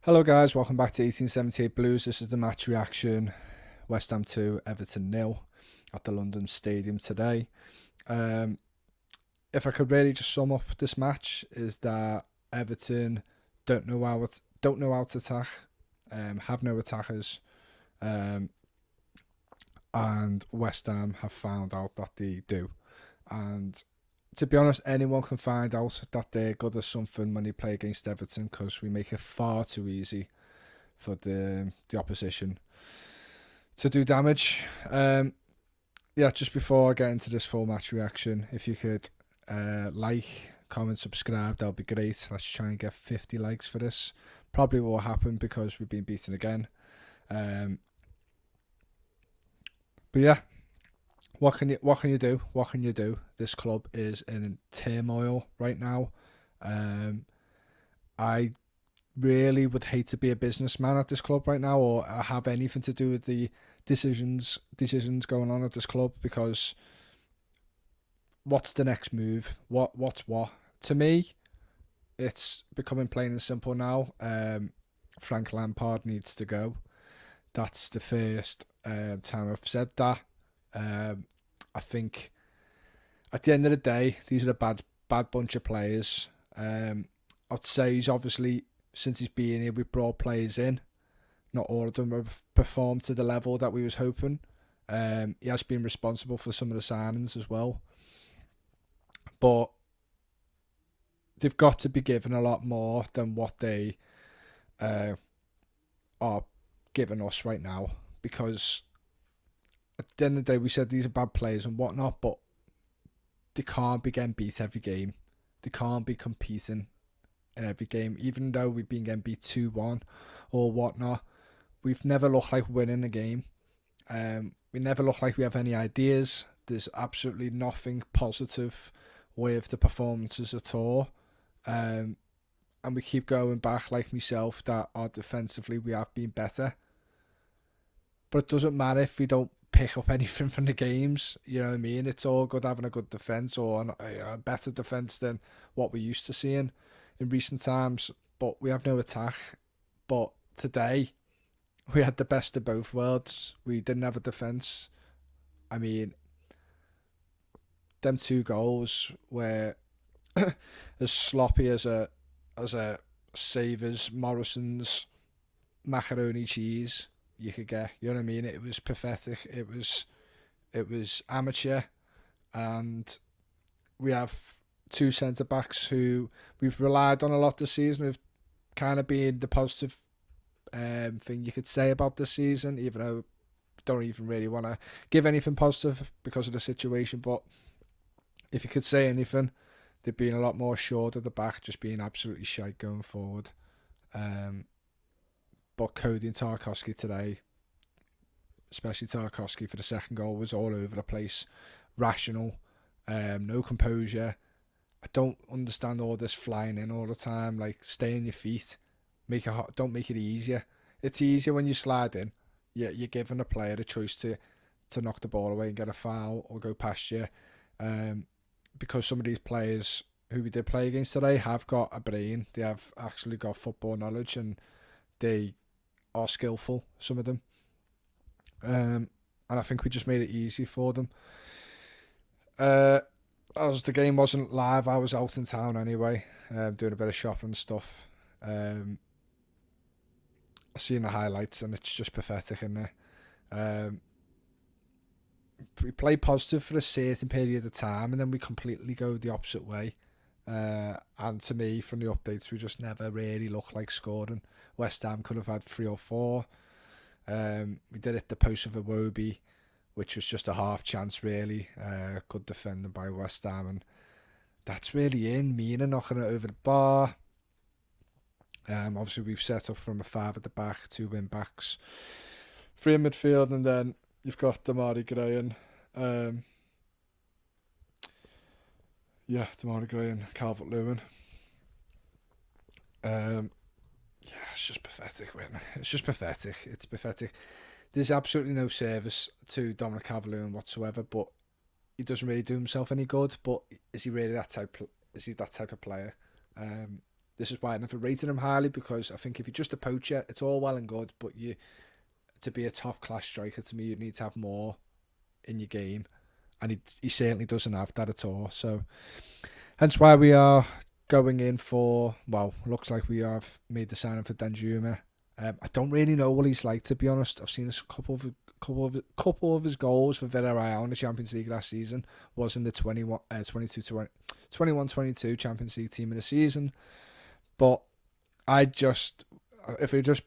Hello guys, welcome back to 1878 Blues. This is the match reaction. West Ham 2, Everton 0 at the London Stadium today. If I could really just sum up this match, is that Everton don't know how to attack, have no attackers, um, and West Ham have found out that they do. And to be honest, anyone can find out that they're good at something when they play against Everton, because we make it far too easy for the opposition to do damage. Yeah, just before I get into this full match reaction, if you could like, comment, subscribe, that would be great. Let's try and get 50 likes for this. Probably will happen because we've been beaten again. But yeah, what can you do? What can you do? This club is in turmoil right now. I really would hate to be a businessman at this club right now, or have anything to do with the decisions going on at this club, because what's the next move? What's what? To me, it's becoming plain and simple now. Frank Lampard needs to go. That's the first time I've said that. I think at the end of the day, these are a bad bunch of players. I'd say he's obviously, since he's been here, we've brought players in. Not all of them have performed to the level that we was hoping. He has been responsible for some of the signings as well. But they've got to be given a lot more than what they are giving us right now. Because at the end of the day, we said these are bad players and whatnot, but they can't be getting beat every game. They can't be competing in every game. Even though we've been getting beat 2-1 or whatnot, we've never looked like winning a game. We never look like we have any ideas. There's absolutely nothing positive with the performances at all. And we keep going back, like myself, that our defensively we have been better. But it doesn't matter if we don't pick up anything from the games. You know what I mean? It's all good having a good defence, or a better defence than what we're used to seeing in recent times. But we have no attack. But today, we had the best of both worlds. We didn't have a defence. I mean, them two goals were as sloppy as a Savers Morrison's macaroni cheese you could get. You know what I mean? It was pathetic. It was amateur, and we have two centre backs who we've relied on a lot this season. We've kind of been the positive thing you could say about this season, even though I don't even really want to give anything positive because of the situation. But if you could say anything, they've been a lot more assured at the back, just being absolutely shite going forward. But Cody and Tarkowski today, especially Tarkowski for the second goal, was all over the place. Rational, no composure. I don't understand all this flying in all the time. Like, stay on your feet. Don't make it easier. It's easier when you slide in. You're giving a player a choice to knock the ball away and get a foul or go past you. Because some of these players who we did play against today have got a brain. They have actually got football knowledge, and they are skillful, some of them. And I think we just made it easy for them. As the game wasn't live, I was out in town anyway, doing a bit of shopping and stuff. I've seen the highlights, and it's just pathetic in there. We play positive for a certain period of time, and then we completely go the opposite way. And to me, from the updates, we just never really look like scoring. West Ham could have had 3 or 4. We did it the post of Iwobi, which was just a half chance really. Good defending by West Ham, and that's really in. Mina knocking it over the bar. Obviously we've set up from a 5 at the back, 2 wing backs, 3 in midfield, and then you've got Damari Gray and Damari Gray and Calvert-Lewin. Yeah, it's just pathetic, man. It's just pathetic. It's pathetic. There's absolutely no service to Dominic Calvert-Lewin whatsoever, but he doesn't really do himself any good. But is he really that type? Is he that type of player? This is why I never rated him highly, because I think if you're just a poacher, it's all well and good, but to be a top class striker, to me, you need to have more in your game, and he certainly doesn't have that at all. So hence why we are going in for, well, looks like we have made the signing for Danjuma. I don't really know what he's like, to be honest. I've seen a couple of his goals for Villarreal in the Champions League last season was in the 21-22 Champions League team of the season. But if we're just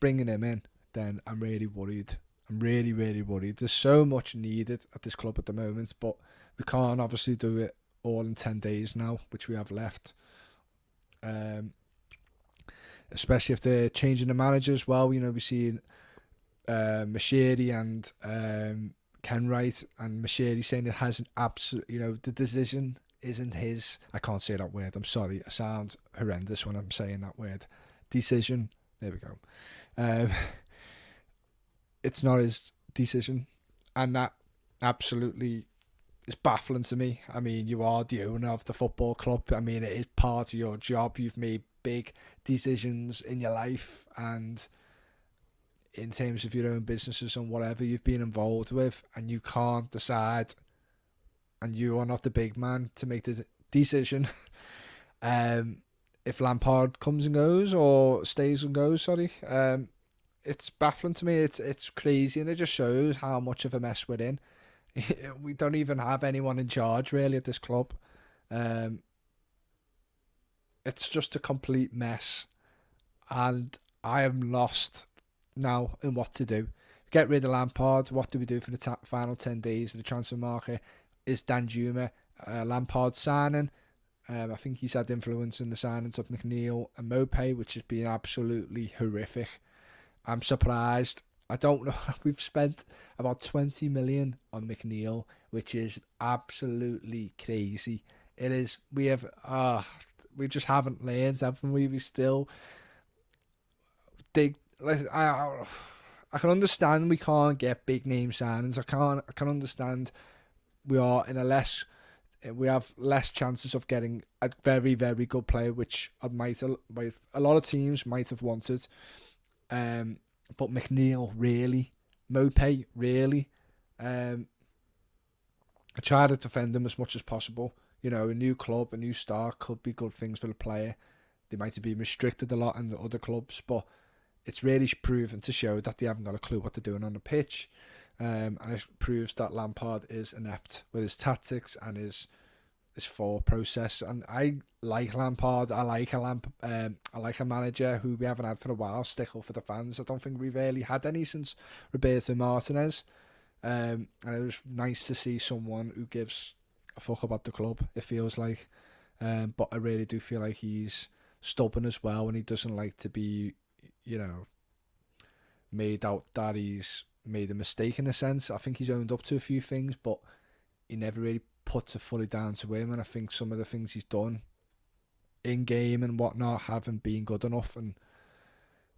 bringing him in, then I'm really worried. I'm really, really worried. There's so much needed at this club at the moment, but we can't obviously do it all in 10 days now, which we have left. Especially if they're changing the managers. Well, we've seen Mashiri and Ken Wright, and Mashiri saying it hasn't the decision isn't his. I can't say that word. I'm sorry. It sounds horrendous when I'm saying that word. Decision. There we go. It's not his decision, and that absolutely is baffling to me. I mean, you are the owner of the football club. I mean, it is part of your job. You've made big decisions in your life, and in terms of your own businesses and whatever you've been involved with, and you can't decide, and you are not the big man to make the decision. If Lampard comes and goes, or stays and goes, sorry, it's baffling to me. It's crazy, and it just shows how much of a mess we're in. We don't even have anyone in charge really at this club. It's just a complete mess, and I am lost now in what to do. Get rid of Lampard. What do we do for the final 10 days of the transfer market? Is Danjuma Lampard signing? I think he's had influence in the signings of McNeil and Mopay, which has been absolutely horrific. I'm surprised. I don't know. We've spent about 20 million on McNeil, which is absolutely crazy. It is. We just haven't learned, haven't we? We still dig. I can understand we can't get big name signings. I can understand we have less chances of getting a very, very good player, which a lot of teams might have wanted. But McNeil, really? Mopay, really? I try to defend him as much as possible. A new club, a new start could be good things for the player. They might have been restricted a lot in the other clubs, but it's really proven to show that they haven't got a clue what they're doing on the pitch. And it proves that Lampard is inept with his tactics and his thought process. And I like Lampard. I like a manager who we haven't had for a while, stick up for the fans. I don't think we've really had any since Roberto Martinez. And it was nice to see someone who gives a fuck about the club, it feels like. But I really do feel like he's stubborn as well, and he doesn't like to be, made out that he's made a mistake in a sense. I think he's owned up to a few things, but he never really puts it fully down to him, and I think some of the things he's done in game and whatnot haven't been good enough, and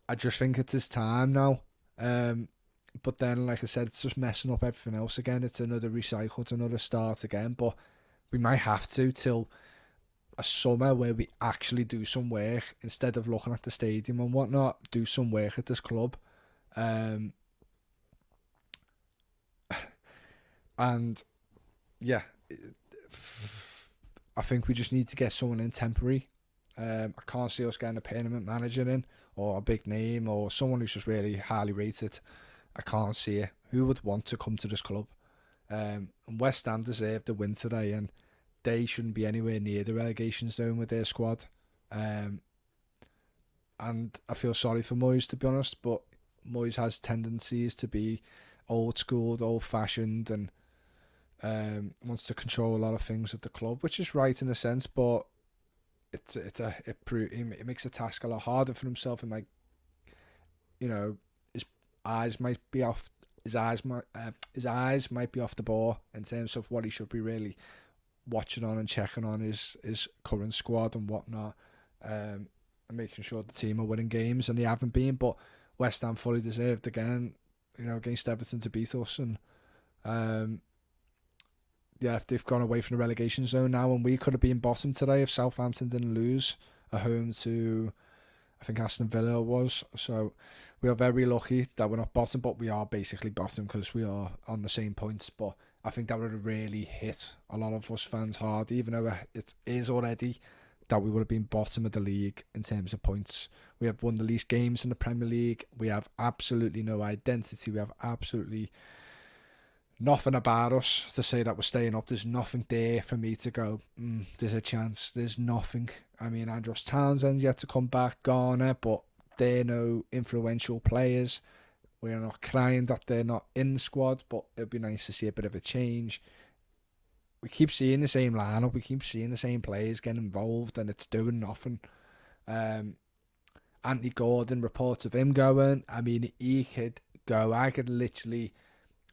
I just think it's his time now. But then, like I said, it's just messing up everything else again. It's another recycle, it's another start again, but we might have to till a summer where we actually do some work instead of looking at the stadium and whatnot. Do some work at this club. And yeah, I think we just need to get someone in temporary. I can't see us getting a permanent manager in, or a big name, or someone who's just really highly rated. I can't see it. Who would want to come to this club? And West Ham deserved the win today, and they shouldn't be anywhere near the relegation zone with their squad. And I feel sorry for Moyes, to be honest, but Moyes has tendencies to be old school, old fashioned, and wants to control a lot of things at the club, which is right in a sense, but it makes the task a lot harder for himself. It might, his eyes might be off. His eyes might be off the ball in terms of what he should be really watching on and checking on his current squad and whatnot, and making sure the team are winning games, and they haven't been. But West Ham fully deserved again, against Everton to beat us, and they've gone away from the relegation zone now, and we could have been bottom today if Southampton didn't lose. at home to, I think, Aston Villa was. So we are very lucky that we're not bottom, but we are basically bottom because we are on the same points. But I think that would have really hit a lot of us fans hard, even though it is already that we would have been bottom of the league in terms of points. We have won the least games in the Premier League. We have absolutely no identity. We have absolutely nothing about us to say that we're staying up. There's nothing there for me to go, there's a chance. There's nothing. I mean, Andros Townsend's yet to come back, Garner, but they're no influential players. We're not crying that they're not in the squad, but it'd be nice to see a bit of a change. We keep seeing the same lineup. We keep seeing the same players getting involved, and it's doing nothing. Anthony Gordon, reports of him going. I mean, he could go. I could literally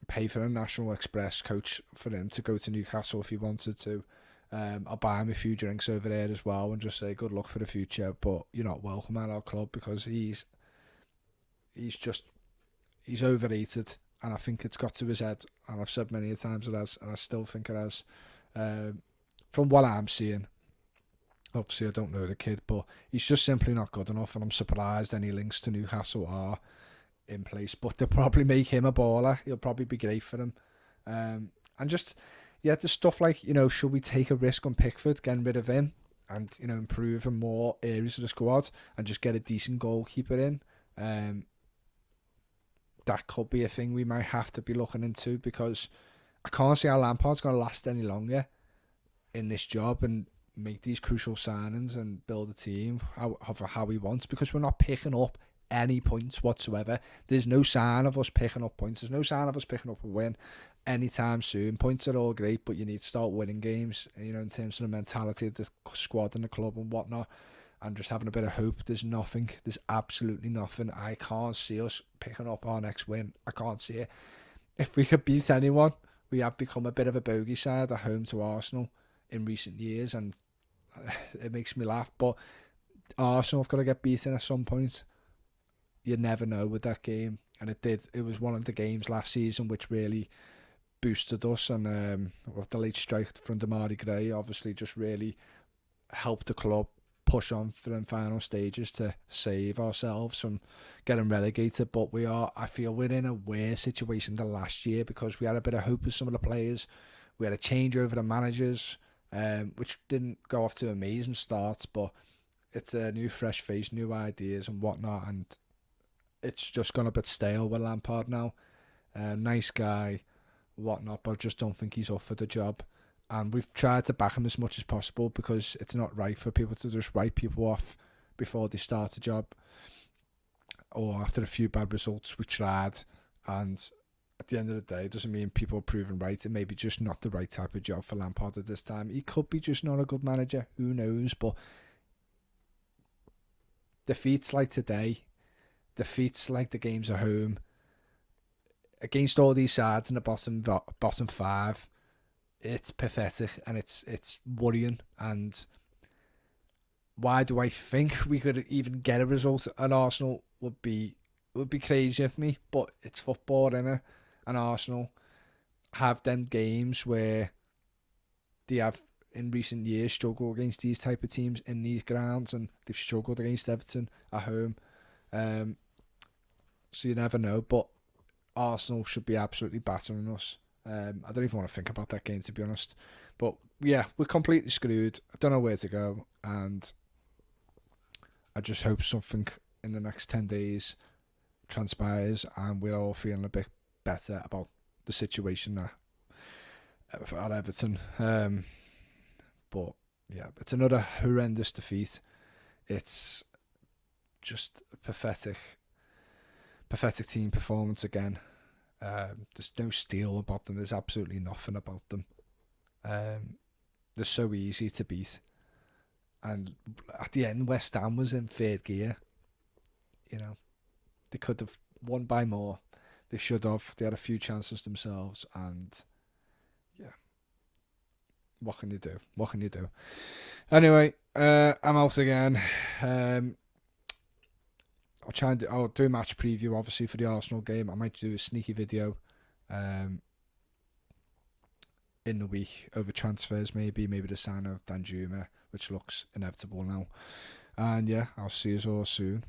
pay for a National Express coach for him to go to Newcastle if he wanted to. I'll buy him a few drinks over there as well and just say good luck for the future, but you're not welcome at our club because he's overrated, and I think it's got to his head, and I've said many times it has, and I still think it has. From what I'm seeing, obviously I don't know the kid, but he's just simply not good enough, and I'm surprised any links to Newcastle are in place, but they'll probably make him a baller. He'll probably be great for them. And just, yeah, there's stuff like, should we take a risk on Pickford, getting rid of him, and, improve in more areas of the squad, and just get a decent goalkeeper in? That could be a thing we might have to be looking into, because I can't see how Lampard's going to last any longer in this job and make these crucial signings and build a team how he wants, because we're not picking up any points whatsoever. There's no sign of us picking up points. There's no sign of us picking up a win anytime soon. Points are all great, but you need to start winning games, in terms of the mentality of the squad and the club and whatnot, and just having a bit of hope. There's nothing. There's absolutely nothing. I can't see us picking up our next win. I can't see it. If we could beat anyone, we have become a bit of a bogey side at home to Arsenal in recent years, and it makes me laugh. But Arsenal have got to get beaten at some point. You never know with that game, and it did. It was one of the games last season which really boosted us, and with the late strike from Damari Gray, obviously just really helped the club push on for the final stages to save ourselves from getting relegated. But I feel we're in a worse situation than last year, because we had a bit of hope with some of the players. We had a change over the managers, which didn't go off to amazing starts, but it's a new fresh face, new ideas and whatnot, and it's just gone a bit stale with Lampard now. Nice guy, whatnot, but I just don't think he's up for the job. And we've tried to back him as much as possible, because it's not right for people to just write people off before they start a job or after a few bad results. We tried, and at the end of the day, it doesn't mean people are proven right. It may be just not the right type of job for Lampard at this time. He could be just not a good manager, who knows, but defeats like today, defeats like the games at home, against all these sides in the bottom five, it's pathetic, and it's worrying. And why do I think we could even get a result at Arsenal would be crazy of me, but it's football, innit? And Arsenal have them games where they have in recent years struggled against these type of teams in these grounds, and they've struggled against Everton at home. So you never know, but Arsenal should be absolutely battering us. I don't even want to think about that game, to be honest. But yeah, we're completely screwed. I don't know where to go, and I just hope something in the next 10 days transpires and we're all feeling a bit better about the situation at Everton. But yeah, it's another horrendous defeat. It's just a pathetic team performance again. There's no steel about them. There's absolutely nothing about them. They're so easy to beat. And at the end, West Ham was in third gear. They could have won by more. They should have. They had a few chances themselves, and yeah, what can you do? Anyway, I'm out again. I'll do a match preview, obviously, for the Arsenal game. I might do a sneaky video in the week over transfers, maybe the sign of Danjuma, which looks inevitable now. And yeah, I'll see you all soon.